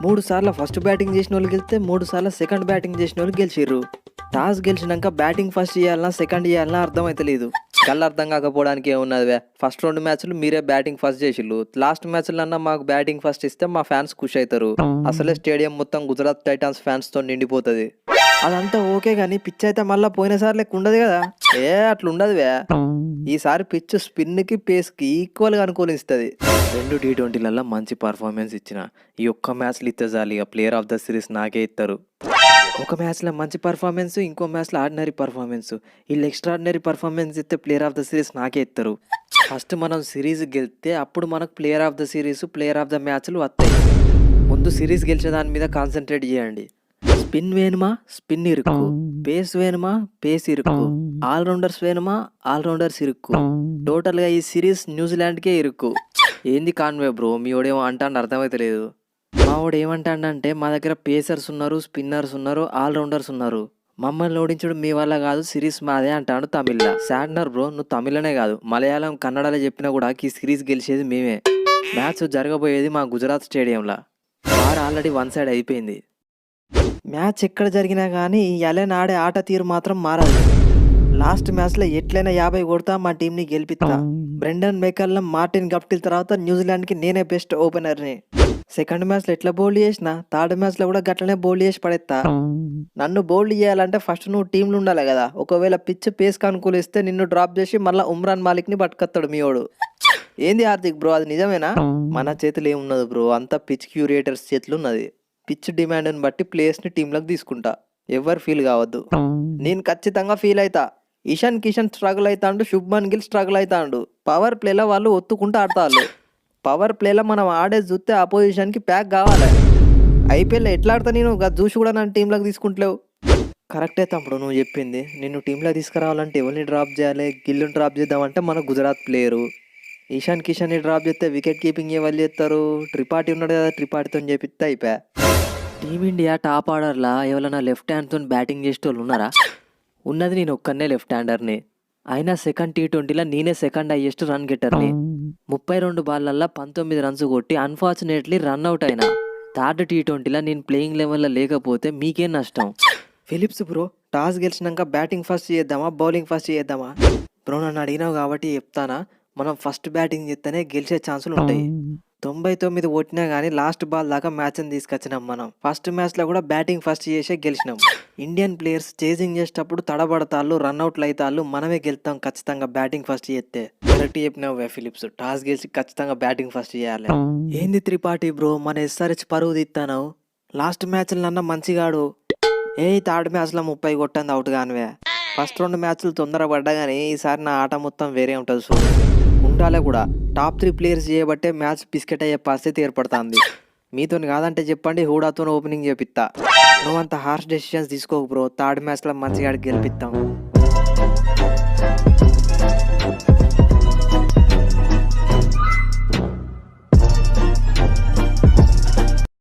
3 సార్లు first batting చేసినోళ్ళు గెలిస్తే 3 సార్లు సెకండ్ బ్యాటింగ్ చేసినోళ్ళు గెలిచిర్రు. టాస్ గెలిచినాక బ్యాటింగ్ ఫస్ట్ చేయాలన్నా సెకండ్ చేయాలన్నా అర్థమైతలేదు. కళ్ళు అర్థం కాకపోవడానికి ఏమున్నది, ఫస్ట్ 2 మ్యాచ్లు మీరే బ్యాటింగ్ ఫస్ట్ చేసిళ్ళు, లాస్ట్ మ్యాచ్లన్నా మాకు బ్యాటింగ్ ఫస్ట్ ఇస్తే మా ఫ్యాన్స్ ఖుషి అవుతారు. అసలే స్టేడియం మొత్తం గుజరాత్ టైటాన్స్ ఫ్యాన్స్ తో నిండిపోతుంది. అదంతా ఓకే గానీ పిచ్ అయితే మళ్ళీ పోయినసారి లెక్క ఉండదు కదా. అట్లా ఉండదు. ఈసారి పిచ్ స్పిన్ కి పేస్ కి ఈక్వల్ గా అనుకూలిస్తుంది. 2 T20లలో మంచి పర్ఫార్మెన్స్ ఇచ్చిన ఈ ఒక్క మ్యాచ్లు ఇస్తే చాలు ఇక ప్లేయర్ ఆఫ్ ద సిరీస్ నాకే ఇస్తారు. ఒక మ్యాచ్లో మంచి పర్ఫార్మెన్స్, ఇంకో మ్యాచ్లో ఆర్డినరీ పర్ఫార్మెన్స్. వీళ్ళు ఎక్స్ట్రాడినరీ పర్ఫార్మెన్స్ ఇస్తే ప్లేయర్ ఆఫ్ ద సిరీస్ నాకే ఇస్తారు. ఫస్ట్ మనం సిరీస్ గెలిస్తే అప్పుడు మనకు player of the series, player of the మ్యాచ్లు వస్తాయి. ముందు సిరీస్ గెలిచే దాని మీద కాన్సన్ట్రేట్ చేయండి. స్పిన్ వేనుమా స్పిన్ ఇరుక్కు, పేస్ వేనుమా పేస్ ఇరుక్కు, ఆల్రౌండర్స్ వేనుమా ఆల్రౌండర్స్ ఇరుక్కు. టోటల్గా ఈ సిరీస్ న్యూజిలాండ్కే ఇరుక్కు. ఏంది కాన్వే బ్రో, మీ వాడేమో అంటాను అర్థమైతలేదు. మా వాడు ఏమంటాడంటే మా దగ్గర పేసర్స్ ఉన్నారు, స్పిన్నర్స్ ఉన్నారు, ఆల్రౌండర్స్ ఉన్నారు, మమ్మల్ని ఓడించడం మీ వల్ల కాదు, సిరీస్ మాదే అంటాడు తమిళ్లో. శాడ్నర్ బ్రో, నువ్వు తమిళనే కాదు మలయాళం కన్నడలో చెప్పినా కూడా ఈ సిరీస్ గెలిచేది మేమే. మ్యాచ్ జరగబోయేది మా గుజరాత్ స్టేడియంలో. వారు ఆల్రెడీ 1 సైడ్ అయిపోయింది. మ్యాచ్ ఎక్కడ జరిగినా కానీ ఎలెన్ ఆడే ఆట తీరు మాత్రం మారదు. లాస్ట్ మ్యాచ్లో ఎట్లయినా 50 కొడతా, మా టీంని గెలిపిస్తా. బ్రెండన్ మెకల్లమ్, మార్టిన్ గప్టిల్ తర్వాత న్యూజిలాండ్కి నేనే బెస్ట్ ఓపెనర్ని. సెకండ్ మ్యాచ్లో ఎట్లా బౌల్డ్ చేసినా థర్డ్ మ్యాచ్లో కూడా గట్లనే బౌల్డ్ చేసి పడేస్తా. నన్ను బౌల్డ్ చేయాలంటే ఫస్ట్ నువ్వు టీంలో ఉండాలి కదా. ఒకవేళ పిచ్ పేస్కి అనుకూలిస్తే నిన్ను డ్రాప్ చేసి మళ్ళీ ఉమ్రాన్ మాలిక్ని పట్టుకొస్తాడు మీ వాడు. ఏంది హార్దిక్ బ్రో, అది నిజమేనా? మన చేతులు ఏమున్నది బ్రో, అంతా పిచ్ క్యూరియేటర్స్ చేతులు ఉన్నది. పిచ్ డిమాండ్ని బట్టి ప్లేయర్స్ని టీంలోకి తీసుకుంటా. ఎవరు ఫీల్ కావద్దు. నేను ఖచ్చితంగా ఫీల్ అవుతా. ఇషాన్ కిషన్ స్ట్రగుల్ అవుతాడు, శుభ్మన్ గిల్ స్ట్రగుల్ అవుతాడు. పవర్ ప్లేలో వాళ్ళు ఒత్తుకుంటూ ఆడతారు. పవర్ ప్లేలో మనం ఆడేది చూస్తే అపోజిషన్కి ప్యాక్ కావాలి. ఐపీఎల్ ఎట్లా ఆడతా నేను చూసి కూడా నన్ను టీంలోకి తీసుకుంటలేవు. కరెక్టే తమ్ముడు నువ్వు చెప్పింది. నిన్ను టీంలో తీసుకురావాలంటే ఎవరిని డ్రాప్ చేయాలి? గిల్లుని డ్రాప్ చేద్దామంటే మన గుజరాత్ ప్లేయరు. ఇషాన్ కిషన్ని డ్రాప్ చేస్తే వికెట్ కీపింగ్ ఎవరు చేస్తారు? త్రిపాఠి ఉన్నాడు కదా, త్రిపాఠితో చెప్పిస్తే అయిపోయా. టీమిండియా టాప్ ఆర్డర్లా ఎవరైనా లెఫ్ట్ హ్యాండ్తో బ్యాటింగ్ చేసే వాళ్ళు ఉన్నారా? ఉన్నది నేను ఒక్కనే లెఫ్ట్ హ్యాండర్ని. అయినా సెకండ్ T20లో నేనే సెకండ్ హైయెస్ట్ రన్ గెట్టర్ని. 32 బాళ్ళల్లో 19 రన్స్ కొట్టి అన్ఫార్చునేట్లీ రన్అట్ అయినా. థర్డ్ T20లో నేను ప్లేయింగ్ లెవెల్లో లేకపోతే మీకేం నష్టం? ఫిలిప్స్ బ్రో, టాస్ గెలిచినాక బ్యాటింగ్ ఫస్ట్ చేద్దామా బౌలింగ్ ఫస్ట్ చేద్దామా? బ్రో నన్ను అడిగినావు కాబట్టి చెప్తానా. మనం ఫస్ట్ బ్యాటింగ్ చేస్తేనే గెలిచే ఛాన్సులు ఉంటాయి. 99 కొట్టినా కానీ లాస్ట్ బాల్ దాకా మ్యాచ్ని తీసుకొచ్చినాం మనం. ఫస్ట్ మ్యాచ్లో కూడా బ్యాటింగ్ ఫస్ట్ చేసే గెలిచినాం. ఇండియన్ ప్లేయర్స్ చేజింగ్ చేసేటప్పుడు తడబడతాళ్ళు, రన్అట్లు అవుతాళ్ళు, మనమే గెలుతాం ఖచ్చితంగా బ్యాటింగ్ ఫస్ట్ చేస్తే. కరెక్ట్ చెప్పినావు ఫిలిప్స్, టాస్ గెలిచి ఖచ్చితంగా బ్యాటింగ్ ఫస్ట్ చేయాలి. ఏంది త్రిపాఠి బ్రో, మన SRH పరువు తీస్తాను. లాస్ట్ మ్యాచ్లన్నా మంచిగాడు. థర్డ్ మ్యాచ్లో 30 కొట్టంది అవుట్ కానివే. ఫస్ట్ 2 మ్యాచ్లు తొందర పడ్డా కానీ ఈసారి నా ఆట మొత్తం వేరే ఉంటుంది. సో ఉండాలి కూడా. టాప్ 3 ప్లేయర్స్ చేయబట్టే మ్యాచ్ బిస్కెట్ అయ్యే పరిస్థితి ఏర్పడుతుంది. మీతో కాదంటే చెప్పండి, హూడాతో ఓపెనింగ్ చేపిస్తా. నువ్వంత హార్ష్ డెసిషన్స్ తీసుకోకు బ్రో, థర్డ్ మ్యాచ్లో మంచిగా గెలిపిస్తాం.